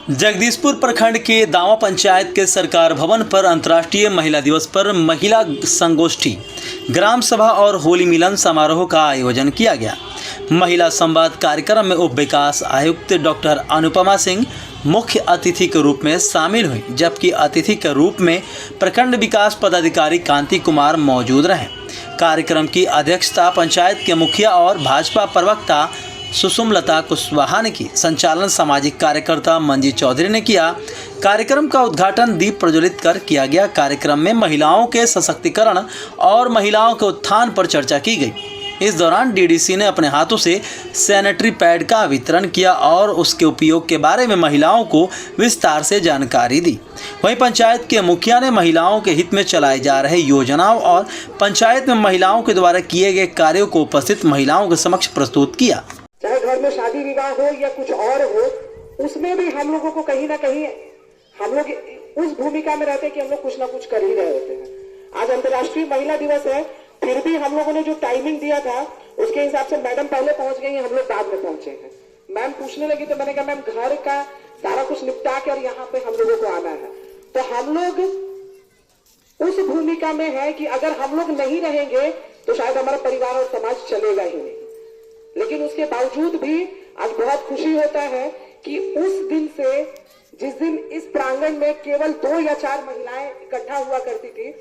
जगदीशपुर प्रखंड के दावा पंचायत के सरकार भवन पर अंतर्राष्ट्रीय महिला दिवस पर महिला संगोष्ठी, ग्राम सभा और होली मिलन समारोह का आयोजन किया गया। महिला संवाद कार्यक्रम में उप विकास आयुक्त डॉक्टर अनुपमा सिंह मुख्य अतिथि के रूप में शामिल हुई, जबकि अतिथि के रूप में प्रखंड विकास पदाधिकारी कांति कुमार मौजूद रहे। कार्यक्रम की अध्यक्षता पंचायत के मुखिया और भाजपा प्रवक्ता सुषुमलता कुशवाहा ने की। संचालन सामाजिक कार्यकर्ता मंजी चौधरी ने किया। कार्यक्रम का उद्घाटन दीप प्रज्वलित कर किया गया। कार्यक्रम में महिलाओं के सशक्तिकरण और महिलाओं के उत्थान पर चर्चा की गई। इस दौरान डीडीसी ने अपने हाथों से सैनिटरी पैड का वितरण किया और उसके उपयोग के बारे में महिलाओं को विस्तार से जानकारी दी। वहीं पंचायत के मुखिया ने महिलाओं के हित में चलाए जा रहे योजनाओं और पंचायत में महिलाओं के द्वारा किए गए कार्यों को उपस्थित महिलाओं के समक्ष प्रस्तुत किया। चाहे घर में शादी विवाह हो या कुछ और हो, उसमें भी हम लोगों को कहीं ना कहीं हम लोग उस भूमिका में रहते हैं कि हम लोग कुछ ना कुछ कर ही रहे होते हैं। आज अंतर्राष्ट्रीय महिला दिवस है, फिर भी हम लोगों ने जो टाइमिंग दिया था उसके हिसाब से मैडम पहले पहुंच गई हैं, हम लोग बाद में पहुंचे हैं। मैम पूछने लगी तो मैंने कहा मैम घर का सारा कुछ निपटा कर यहाँ पे हम लोगों को आना है। तो हम लोग उस भूमिका में है कि अगर हम लोग नहीं रहेंगे तो शायद हमारा परिवार और समाज चलेगा ही नहीं। लेकिन उसके बावजूद भी आज बहुत खुशी होता है कि उस दिन से, जिस दिन इस प्रांगण में केवल 2 या 4 महिलाएं इकट्ठा हुआ करती थी,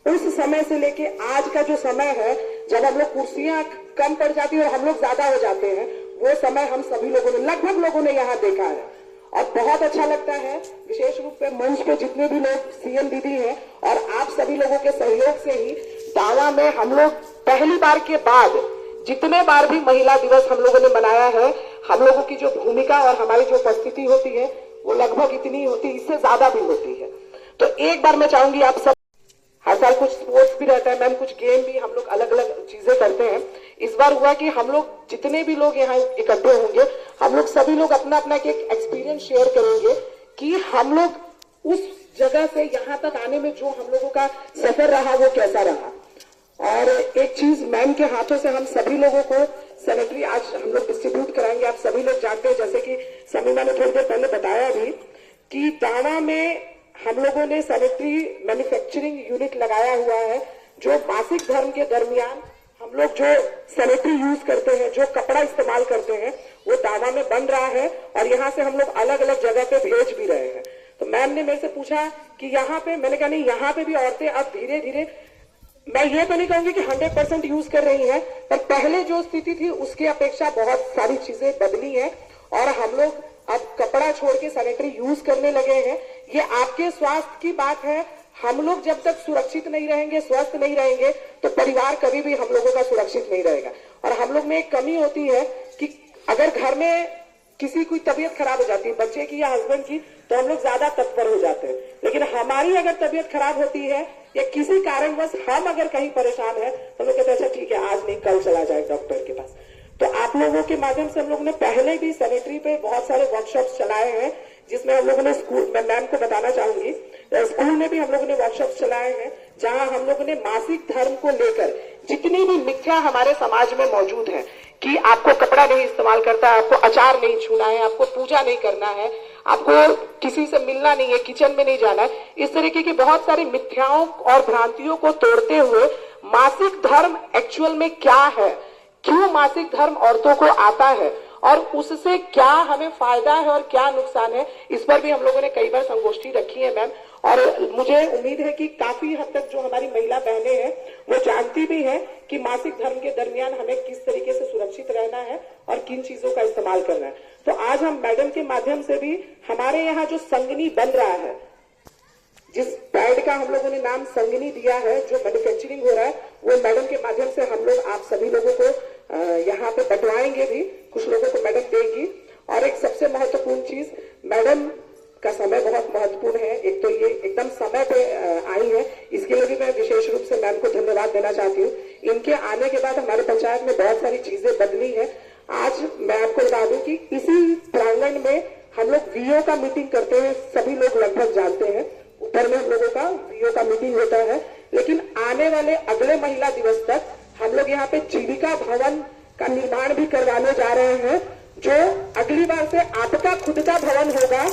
उस समय से लेके आज का जो समय है, जब हम लोग कुर्सियां कम पड़ जाती है और हम लोग ज्यादा हो जाते हैं, वो समय हम सभी लोगों ने, लगभग लोगों ने यहाँ देखा है और बहुत अच्छा लगता है। विशेष रूप से मंच पे जितने भी लोग सीएम दीदी हैं और आप सभी लोगों के सहयोग से ही दावा में हम लोग पहली बार के बाद जितने बार भी महिला दिवस हम लोगों ने मनाया है, हम लोगों की जो भूमिका और हमारी जो उपस्थिति होती है वो लगभग इतनी होती है, इससे ज्यादा भी होती है। तो एक बार मैं चाहूंगी आप सब, हर साल कुछ स्पोर्ट्स भी रहता है मैम, कुछ गेम भी, हम लोग अलग अलग चीजें करते हैं। इस बार हुआ कि हम लोग जितने भी लोग यहाँ इकट्ठे होंगे, हम लोग सभी लोग अपना अपना एक एक्सपीरियंस शेयर करेंगे कि हम लोग उस जगह से यहाँ तक आने में जो हम लोगों का सफर रहा वो कैसा रहा। और एक चीज मैम के हाथों से हम सभी लोगों को सैनिटरी आज हम लोग डिस्ट्रीब्यूट कराएंगे। आप सभी लोग जानते हैं, जैसे कि समीमा ने थोड़ी देर पहले बताया भी कि दावा में हम लोगों ने सैनिटरी मैन्युफैक्चरिंग यूनिट लगाया हुआ है, जो मासिक धर्म के दरमियान हम लोग जो सैनिटरी यूज करते हैं, जो कपड़ा इस्तेमाल करते हैं, वो दावा में बन रहा है और यहाँ से हम लोग अलग अलग जगह पे भेज भी रहे हैं। तो मैम ने मेरे से पूछा कि यहाँ पे, मैंने कहा नहीं, यहाँ पे भी औरतें अब धीरे धीरे, मैं ये तो नहीं कहूंगी कि 100% यूज कर रही हैं, पर पहले जो स्थिति थी उसके अपेक्षा बहुत सारी चीजें बदली हैं और हम लोग अब कपड़ा छोड़ के सैनिटरी यूज करने लगे हैं। ये आपके स्वास्थ्य की बात है। हम लोग जब तक सुरक्षित नहीं रहेंगे, स्वस्थ नहीं रहेंगे, तो परिवार कभी भी हम लोगों का सुरक्षित नहीं रहेगा। और हम लोग में एक कमी होती है कि अगर घर में किसी की तबीयत खराब हो जाती है, बच्चे की या हस्बैंड की, तो हम लोग ज्यादा तत्पर हो जाते हैं। लेकिन हमारी अगर तबीयत खराब होती है या किसी कारणवश हम अगर कहीं परेशान है तो लोग कहते हैं अच्छा ठीक है, आज नहीं कल चला जाए डॉक्टर के पास। तो आप लोगों के माध्यम से हम लोगों ने पहले भी सैनिटरी पे बहुत सारे वर्कशॉप्स चलाए हैं, जिसमें हम लोगों ने स्कूल, मैं मैम को बताना चाहूंगी, स्कूल में भी हम लोगों ने वर्कशॉप्स चलाए हैं, जहां हम लोगों ने मासिक धर्म को लेकर जितनी भी मिथ्या हमारे समाज में मौजूद है कि आपको कपड़ा नहीं इस्तेमाल करता है, आपको अचार नहीं छूना है, आपको पूजा नहीं करना है, आपको किसी से मिलना नहीं है, किचन में नहीं जाना है, इस तरीके की बहुत सारी मिथ्याओं और भ्रांतियों को तोड़ते हुए मासिक धर्म एक्चुअल में क्या है, क्यों मासिक धर्म औरतों को आता है और उससे क्या हमें फायदा है और क्या नुकसान है, इस पर भी हम लोगों ने कई बार संगोष्ठी रखी है मैम। और मुझे उम्मीद है कि काफी हद तक जो हमारी महिला बहनें हैं वो जानती भी हैं कि मासिक धर्म के दरमियान हमें किस तरीके से सुरक्षित रहना है और किन चीजों का इस्तेमाल करना है। तो आज हम मैडम के माध्यम से भी हमारे यहाँ जो संगनी बन रहा है, जिस पैड का हम लोगों ने नाम संगनी दिया है, जो मैन्युफैक्चरिंग हो रहा है, वो मैडम के माध्यम से हम लोग आप सभी लोगों को यहाँ पे बंटवाएंगे भी, कुछ लोगों को मैडम देंगी। और एक सबसे महत्वपूर्ण चीज, मैडम का समय बहुत महत्वपूर्ण है। एक तो ये एकदम समय पे आई है, इसके लिए भी मैं विशेष रूप से मैम को धन्यवाद देना चाहती हूँ। इनके आने के बाद हमारे पंचायत में बहुत सारी चीजें बदली है। आज मैं आपको बता दूं कि इसी प्रांगण में हम लोग वीओ का मीटिंग करते हैं, सभी लोग लगभग जानते हैं, ऊपर में हम लोगों का वीओ का मीटिंग होता है। लेकिन आने वाले अगले महिला दिवस तक हम लोग यहाँ पे जीविका भवन का निर्माण भी करवाने जा रहे हैं, जो अगली बार से आपका खुद का भवन होगा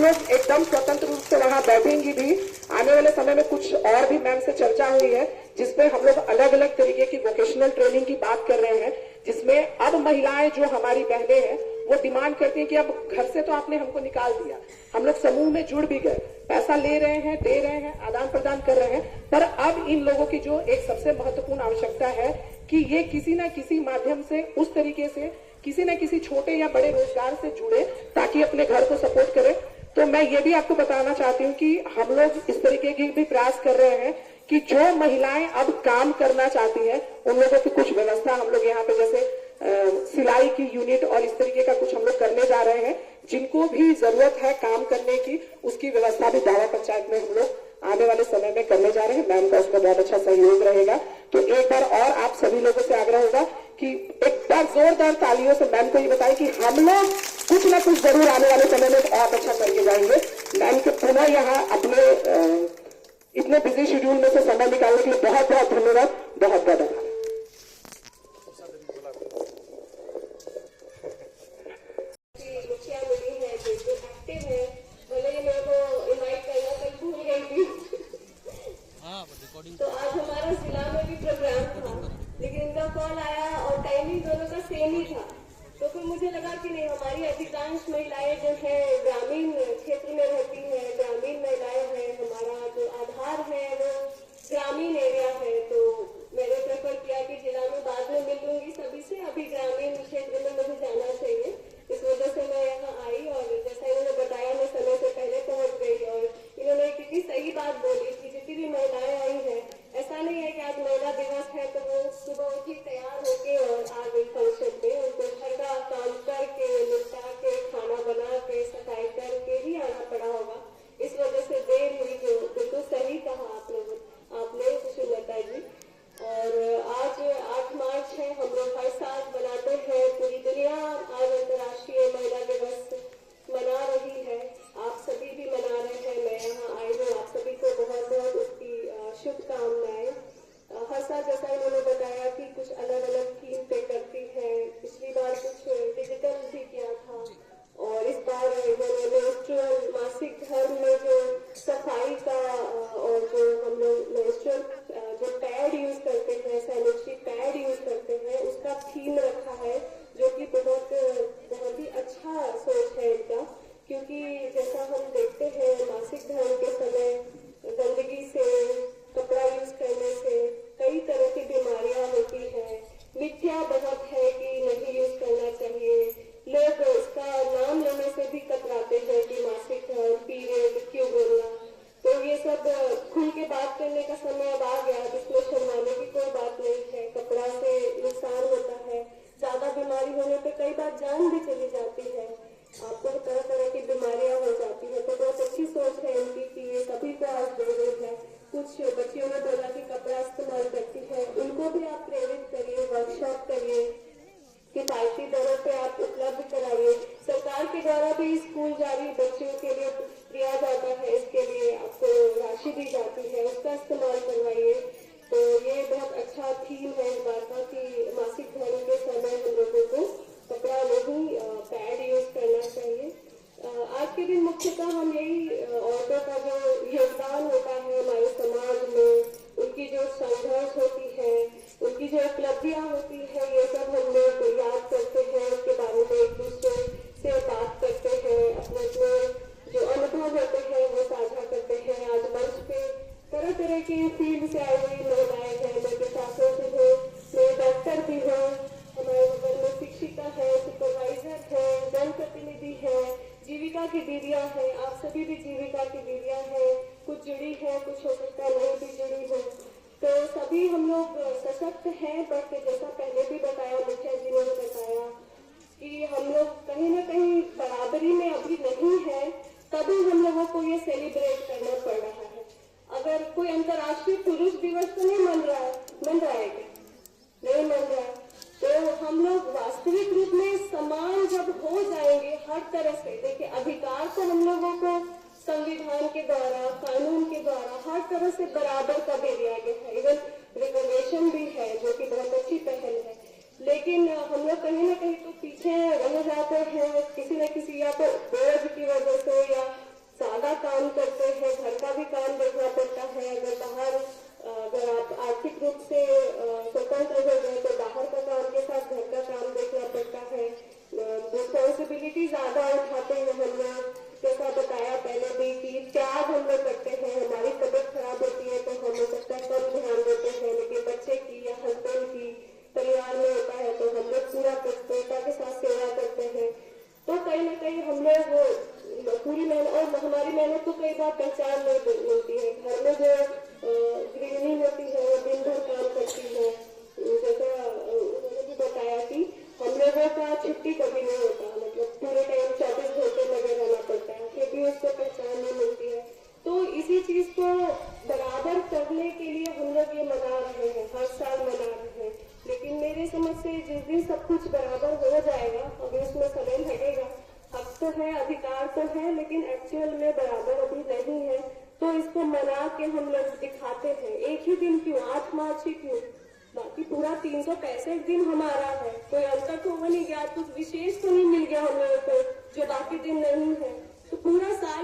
लोग एकदम स्वतंत्र रूप से वहां बैठेंगी भी। आने वाले समय में कुछ और भी मैम से चर्चा हुई है जिसमें हम लोग अलग अलग तरीके की वोकेशनल ट्रेनिंग की बात कर रहे हैं, जिसमें अब महिलाएं जो हमारी बहनें हैं वो डिमांड करती हैं कि अब घर से तो आपने हमको निकाल दिया, हम लोग समूह में जुड़ भी गए, पैसा ले रहे हैं, दे रहे हैं, आदान प्रदान कर रहे हैं, पर अब इन लोगों की जो एक सबसे महत्वपूर्ण आवश्यकता है कि ये किसी न किसी माध्यम से उस तरीके से किसी न किसी छोटे या बड़े रोजगार से जुड़े ताकि अपने घर को सपोर्ट करें। तो मैं ये भी आपको बताना चाहती हूँ कि हम लोग इस तरीके की भी प्रयास कर रहे हैं कि जो महिलाएं अब काम करना चाहती हैं उन लोगों की कुछ व्यवस्था हम लोग यहाँ पे जैसे सिलाई की यूनिट और इस तरीके का कुछ हम लोग करने जा रहे हैं। जिनको भी जरूरत है काम करने की उसकी व्यवस्था भी दावा पंचायत में हम लोग आने वाले समय में करने जा रहे हैं। मैम का उसका बहुत अच्छा सहयोग रहेगा। तो एक बार और आप सभी लोगों से आग्रह होगा कि एक बार जोरदार तालियों से मैम को ये बताएं कि हम लोग कुछ ना कुछ जरूर आने वाले समय में बहुत अच्छा करके जाएंगे। मैम के पुनः यहाँ अपने इतने बिजी शेड्यूल में से समय निकालने के लिए बहुत बहुत धन्यवाद, बहुत बहुत धन्यवाद। तो आज हमारा जिला में भी प्रोग्राम था, लेकिन इनका कॉल आया और टाइमिंग दोनों का सेम ही था। तो फिर मुझे लगा कि नहीं, हमारी अधिकांश महिलाएं जो है ग्रामीण क्षेत्र में रहती हैं, ग्रामीण महिलाएं हैं, हमारा जो आधार है वो ग्रामीण एरिया है। तो मैंने प्रेफर किया कि जिला में बाद में मिल लूंगी सभी से, अभी ग्रामीण क्षेत्र में मुझे जाना चाहिए। इस वजह से मैं यहाँ आई और जैसा इन्होंने बताया मैं समय से पहले पहुंच गई और इन्होंने कितनी सही बात बोली कि जितनी भी महिलाएं आई हैं, ऐसा नहीं है कि आज महिला दिवस है तो वो सुबह उठी तैयार होके और आ गई फंक्शन में। उनको घर का काम करके, निपटा के, खाना बना के, सफाई करके ही आना पड़ा होगा। इस वजह से देर हुई, जो बिल्कुल सही कहा आपने सुशीलता जी। और आज 8 मार्च है, हम लोग हर साल मनाते हैं, पूरी दुनिया आज अंतर्राष्ट्रीय महिला दिवस मना रही है, आप सभी भी मना रहे हैं। मैं यहाँ आई हूँ, आप सभी को बहुत बहुत उसकी शुभकामनाएं। हर साल जैसा इन्होंने बताया कि कुछ अलग अलग थीम पे करती है, पिछली बार कुछ डिजिटल भी किया था और इस बार इन्होंने मेंस्ट्रुअल मासिक धर्म में जो सफाई का और जो हम लोग मेंस्ट्रुअल जो पैड यूज करते हैं, सैनिटरी पैड यूज करते हैं, उसका थीम रखा है, जो कि बहुत ही अच्छा सोच है इनका। क्योंकि जैसा हम देखते हैं मासिक धर्म के समय गंदगी से, कपड़ा यूज करने से कई तरह की बीमारियां होती हैं। मिथ्या बहुत है कि नहीं यूज करना चाहिए, लोग इसका नाम लेने से भी कतराते हैं कि मासिक धर्म, पीरियड क्यों बोलना। तो ये सब खुल के बात करने का समय अब आ गया, जिसमें शर्माने की कोई बात नहीं है। कपड़ा से नुकसान होता है, ज्यादा बीमारी होने पे कई बार जान भी चली जाती है, आपको तरह तरह की बीमारियां हो जाती है। तो बहुत अच्छी सोच है इनकी कि ये सभी को आज दे रही है। कुछ बच्चियों ने बोला कि कपड़ा इस्तेमाल करती है, उनको भी आप प्रेरित करिए, वर्कशॉप करिए, किफायती दरों पे आप उपलब्ध कराइए। सरकार के द्वारा भी स्कूल जारी बच्चियों के लिए दिया जाता है, इसके लिए आपको राशि दी जाती है, उसका इस्तेमाल करवाइए। तो ये बहुत अच्छा थीम है इस बार का कि मासिक धर्म के समय हम लोगों को कपड़ा नहीं पैड यूज करना चाहिए। आज के दिन मुख्यतः हम यही औरतों का जो योगदान होता है हमारे समाज में, उनकी जो संघर्ष होती है, उनकी जो उपलब्धियां होती है, ये सब हम लोग याद करते हैं, उसके बारे में एक दूसरे से बात करते हैं, अपने अपने जो अनुभव होते हैं वो साझा करते हैं। आज मंच पे तरह तरह की फील्ड से आई हुई महिलाएं हैं, मैं प्रशासन से हूँ, मैं डॉक्टर भी हूँ, हमारे बगल में शिक्षिका है, सुपरवाइजर है, जनप्रतिनिधि है, जीविका की दीदियां हैं, आप सभी भी जीविका की दीदियां हैं, कुछ जुड़ी है, कुछ हो सकता है नहीं भी जुड़ी हो। तो सभी हम लोग सशक्त हैं, बट जैसा पहले भी बताया, मुखिया जी ने बताया कि हम लोग कहीं ना कहीं बराबरी में अभी नहीं है, तभी हम लोगों को ये सेलिब्रेट करना पड़ रहा है। अगर कोई अंतर्राष्ट्रीय पुरुष दिवस तो नहीं मन रहा है क्या? नहीं मन रहा है, तो हम लोग वास्तविक रूप में समान जब हो जाएंगे हर तरह से, देखिए अधिकार तो हम लोगों को संविधान के द्वारा, कानून के द्वारा हर तरह से बराबर का दे दिया गया है, इवन रिजर्वेशन भी है, जो कि बहुत अच्छी पहल है। लेकिन हम लोग कहीं ना कहीं तो पीछे रह जाते हैं, किसी न किसी या तो बोझ की वजह से या को कई बार पहचान नहीं मिलती है। घर में जो गृहिणी होती है वो दिन भर काम करती है, जैसा उन्होंने भी बताया कि हम लोगों का छुट्टी कभी नहीं होता, मतलब पूरे टाइम 24 घंटे लगे रहना पड़ता है, फिर भी उसको पहचान नहीं मिलती है। तो इसी चीज को बराबर करने के लिए हम लोग ये मना रहे हैं, हर साल मना रहे हैं। लेकिन मेरे समझ से जिस दिन सब कुछ बराबर हो जाएगा, अभी उसमें समय लगेगा, हक तो है, अधिकार तो है, लेकिन एक्चुअल में बराबर अभी नहीं है। तो इसको मना के हम लोग दिखाते हैं। एक ही दिन क्यों, 8 मार्च ही क्यों, बाकी पूरा 365 दिन हमारा है। कोई अंतर तो हो नहीं गया, कुछ विशेष तो नहीं मिल गया हम लोगों को जो बाकी दिन नहीं है। तो पूरा साल